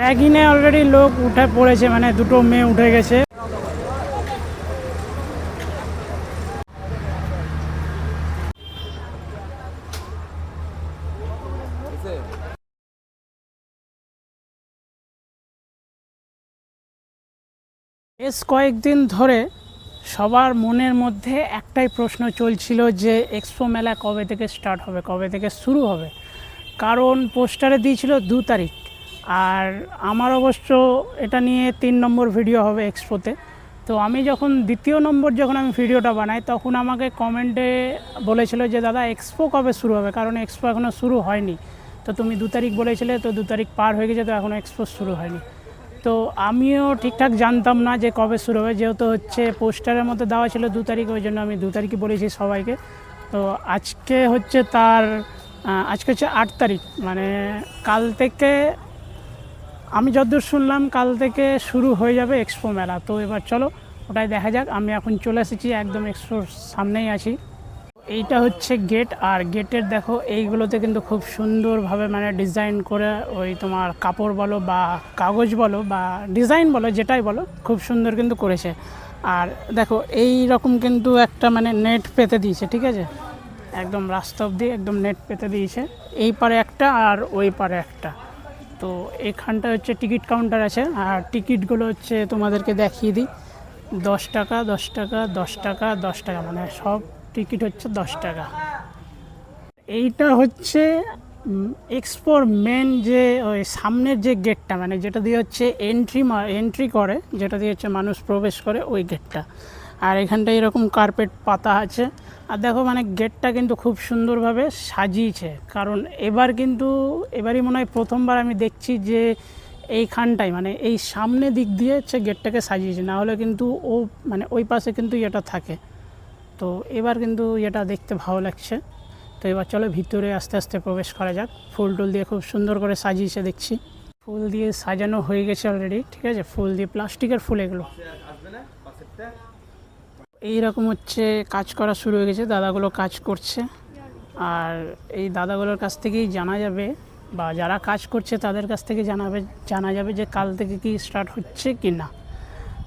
র্যাগিনে already লোক উঠে পড়েছে, মানে দুটো মেয়ে উঠে গেছে। বেশ কয়েকদিন ধরে সবার মনের মধ্যে একটাই প্রশ্ন চলছিল যে এক্সপো মেলা কবে থেকে স্টার্ট হবে, কবে থেকে শুরু হবে। কারণ পোস্টারে দিয়েছিল 2 তারিখ, আর আমার অবশ্য এটা নিয়ে 3 নম্বর ভিডিও হবে এক্সপোতে। তো আমি যখন দ্বিতীয় নম্বর যখন আমি ভিডিওটা বানাই, তখন আমাকে কমেন্টে বলেছিল যে দাদা এক্সপো কবে শুরু হবে, কারণ এক্সপো এখনও শুরু হয়নি। তো তুমি 2 তারিখ বলেছিলে, তো 2 তারিখ পার হয়ে গেছে, তো এখনও এক্সপো শুরু হয়নি। তো আমিও ঠিকঠাক জানতাম না যে কবে শুরু হবে, যেহেতু হচ্ছে পোস্টারের মধ্যে দেওয়া ছিল 2 তারিখ, ওই জন্য আমি 2 তারিখই বলেছি সবাইকে। তো আজকে হচ্ছে আজকে হচ্ছে 8 তারিখ, মানে কাল থেকে আমি যতদূর শুনলাম কাল থেকে শুরু হয়ে যাবে এক্সপো মেলা। তো এবার চলো ওটাই দেখা যাক। আমি এখন চলে এসেছি, একদম এক্সপোর সামনেই আছি। এইটা হচ্ছে গেট, আর গেটের দেখো এইগুলোতে কিন্তু খুব সুন্দরভাবে মানে ডিজাইন করে ওই তোমার কাপড় বলো বা কাগজ বলো বা ডিজাইন বলো, যেটাই বলো, খুব সুন্দর কিন্তু করেছে। আর দেখো এই রকম কিন্তু একটা মানে নেট পেতে দিয়েছে, ঠিক আছে, একদম রাস্তা অবধি একদম নেট পেতে দিয়েছে। এই পারে একটা আর ওই পারে একটা। তো এখানটা হচ্ছে টিকিট কাউন্টার আছে, আর টিকিটগুলো হচ্ছে তোমাদেরকে দেখিয়ে দিই। 10 টাকা, 10 টাকা, 10 টাকা, 10 টাকা, মানে সব টিকিট হচ্ছে 10 টাকা। এইটা হচ্ছে এক্সপোর মেন যে ওই সামনের যে গেটটা, মানে যেটা দিয়ে হচ্ছে এন্ট্রি করে, যেটা দিয়ে হচ্ছে মানুষ প্রবেশ করে, ওই গেটটা। আর এখানটা এরকম কার্পেট পাতা আছে। আর দেখো মানে গেটটা কিন্তু খুব সুন্দরভাবে সাজিয়েছে, কারণ এবারই মনে হয় প্রথমবার আমি দেখছি যে এইখানটায় মানে এই সামনে দিক দিয়ে হচ্ছে গেটটাকে সাজিয়েছে, না হলে কিন্তু মানে ওই পাশে কিন্তু এটা থাকে। তো এবার কিন্তু এটা দেখতে ভালো লাগছে। তো এবার চলো ভিতরে আস্তে আস্তে প্রবেশ করা যাক। ফুল টুল দিয়ে খুব সুন্দর করে সাজিয়েছে দেখছি, ফুল দিয়ে সাজানো হয়ে গেছে অলরেডি, ঠিক আছে, ফুল দিয়ে, প্লাস্টিকের ফুল এগুলো। এইরকম হচ্ছে কাজ করা শুরু হয়ে গেছে, দাদাগুলো কাজ করছে। আর এই দাদাগুলোর কাছ থেকেই জানা যাবে, বা যারা কাজ করছে তাদের কাছ থেকে জানা যাবে যে কাল থেকে কি স্টার্ট হচ্ছে কি না।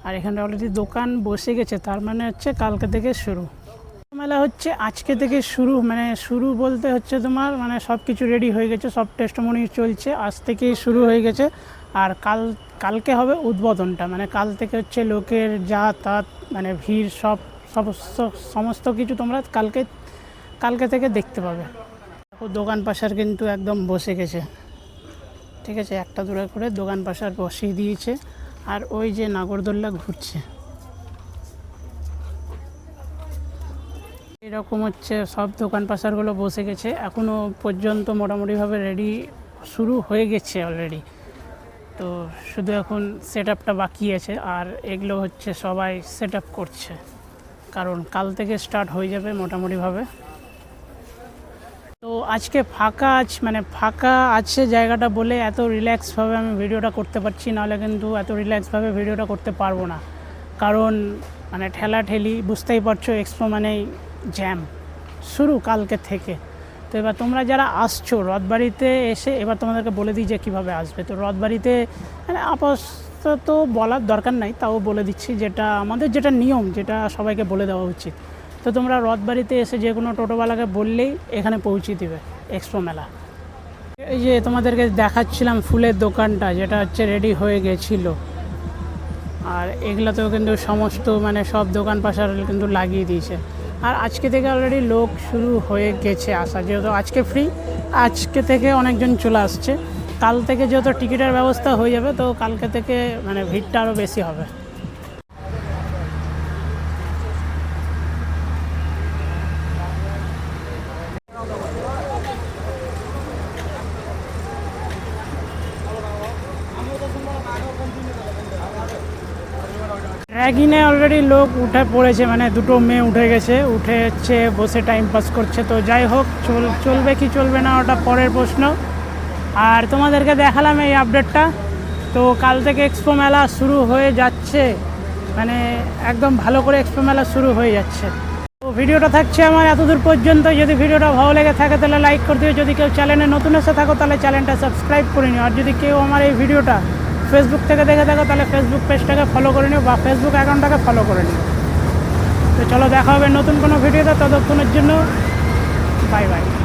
আর এখানে অলরেডি দোকান বসে গেছে, তার মানে হচ্ছে কালকে থেকে শুরু। মেলা হচ্ছে আজকে থেকে শুরু, মানে শুরু বলতে হচ্ছে তোমার মানে সব কিছু রেডি হয়ে গেছে, সব টেস্টমনি চলছে, আজ থেকেই শুরু হয়ে গেছে। আর কালকে হবে উদ্বোধনটা, মানে কাল থেকে হচ্ছে লোকের যাতায়াত, মানে ভিড় সমস্ত কিছু তোমরা কালকে থেকে দেখতে পাবে। দোকান পাশার কিন্তু একদম বসে গেছে, ঠিক আছে, একটা দূরে করে দোকান পাশার বসিয়ে দিয়েছে। আর ওই যে নাগরদোল্লা ঘুরছে, এরকম হচ্ছে সব দোকান পাশারগুলো বসে গেছে। এখনও পর্যন্ত মোটামুটিভাবে রেডি শুরু হয়ে গেছে অলরেডি। তো শুধু এখন সেট আপটা বাকি আছে, আর এগুলো হচ্ছে সবাই সেট আপ করছে, কারণ কাল থেকে স্টার্ট হয়ে যাবে মোটামুটিভাবে। তো আজকে ফাঁকা আছে জায়গাটা বলে এত রিল্যাক্সভাবে আমি ভিডিওটা করতে পারছি, নাহলে কিন্তু এত রিল্যাক্সভাবে ভিডিওটা করতে পারবো না। কারণ মানে ঠেলাঠেলি, বুঝতেই পারছো, এক্সপো মানেই জ্যাম শুরু কালকে থেকে। তো এবার তোমরা যারা আসছো রথবাড়িতে এসে, এবার তোমাদেরকে বলে দিই যে কীভাবে আসবে। তো রথবাড়িতে মানে আপাতত বলার দরকার নাই, তাও বলে দিচ্ছি, যেটা নিয়ম, যেটা সবাইকে বলে দেওয়া উচিত। তো তোমরা রথবাড়িতে এসে যে কোনো টোটোওয়ালাকে বললেই এখানে পৌঁছে দিবে এক্সপো মেলা। এই যে তোমাদেরকে দেখাচ্ছিলাম ফুলের দোকানটা, যেটা হচ্ছে রেডি হয়ে গেছিলো, আর এগুলোতেও কিন্তু সমস্ত মানে সব দোকান পাশার কিন্তু লাগিয়ে দিয়েছে। আর আজকে থেকে অলরেডি লোক শুরু হয়ে গেছে আসা, যেহেতু আজকে ফ্রি, আজকে থেকে অনেকজন চলে আসছে। কাল থেকে যেহেতু টিকিটের ব্যবস্থা হয়ে যাবে, তো কালকে থেকে মানে ভিড়টা আরও বেশি হবে। র্যাগিনে অলরেডি লোক উঠে পড়েছে, মানে দুটো মেয়ে উঠে গেছে, উঠে হচ্ছে বসে টাইম পাস করছে। তো যাই হোক, চলবে কি চলবে না ওটা পরের প্রশ্ন। আর তোমাদেরকে দেখালাম এই আপডেটটা। তো কাল থেকে এক্সপো মেলা শুরু হয়ে যাচ্ছে, মানে একদম ভালো করে এক্সপো মেলা শুরু হয়ে যাচ্ছে। তো ভিডিওটা থাকছে আমার এতদূর পর্যন্ত। যদি ভিডিওটা ভালো লেগে থাকে তাহলে লাইক করে দিও, যদি কেউ চ্যানেলে নতুন এসে থাকো তাহলে চ্যানেলটা সাবস্ক্রাইব করে নিও। আর যদি কেউ আমার এই ভিডিওটা ফেসবুক থেকে দেখে থাকো তাহলে ফেসবুক পেজটাকে ফলো করে নিও বা ফেসবুক অ্যাকাউন্টটাকে ফলো করে নিও। তো চলো দেখা হবে নতুন কোনো ভিডিওতে, ততক্ষণের জন্য বাই বাই।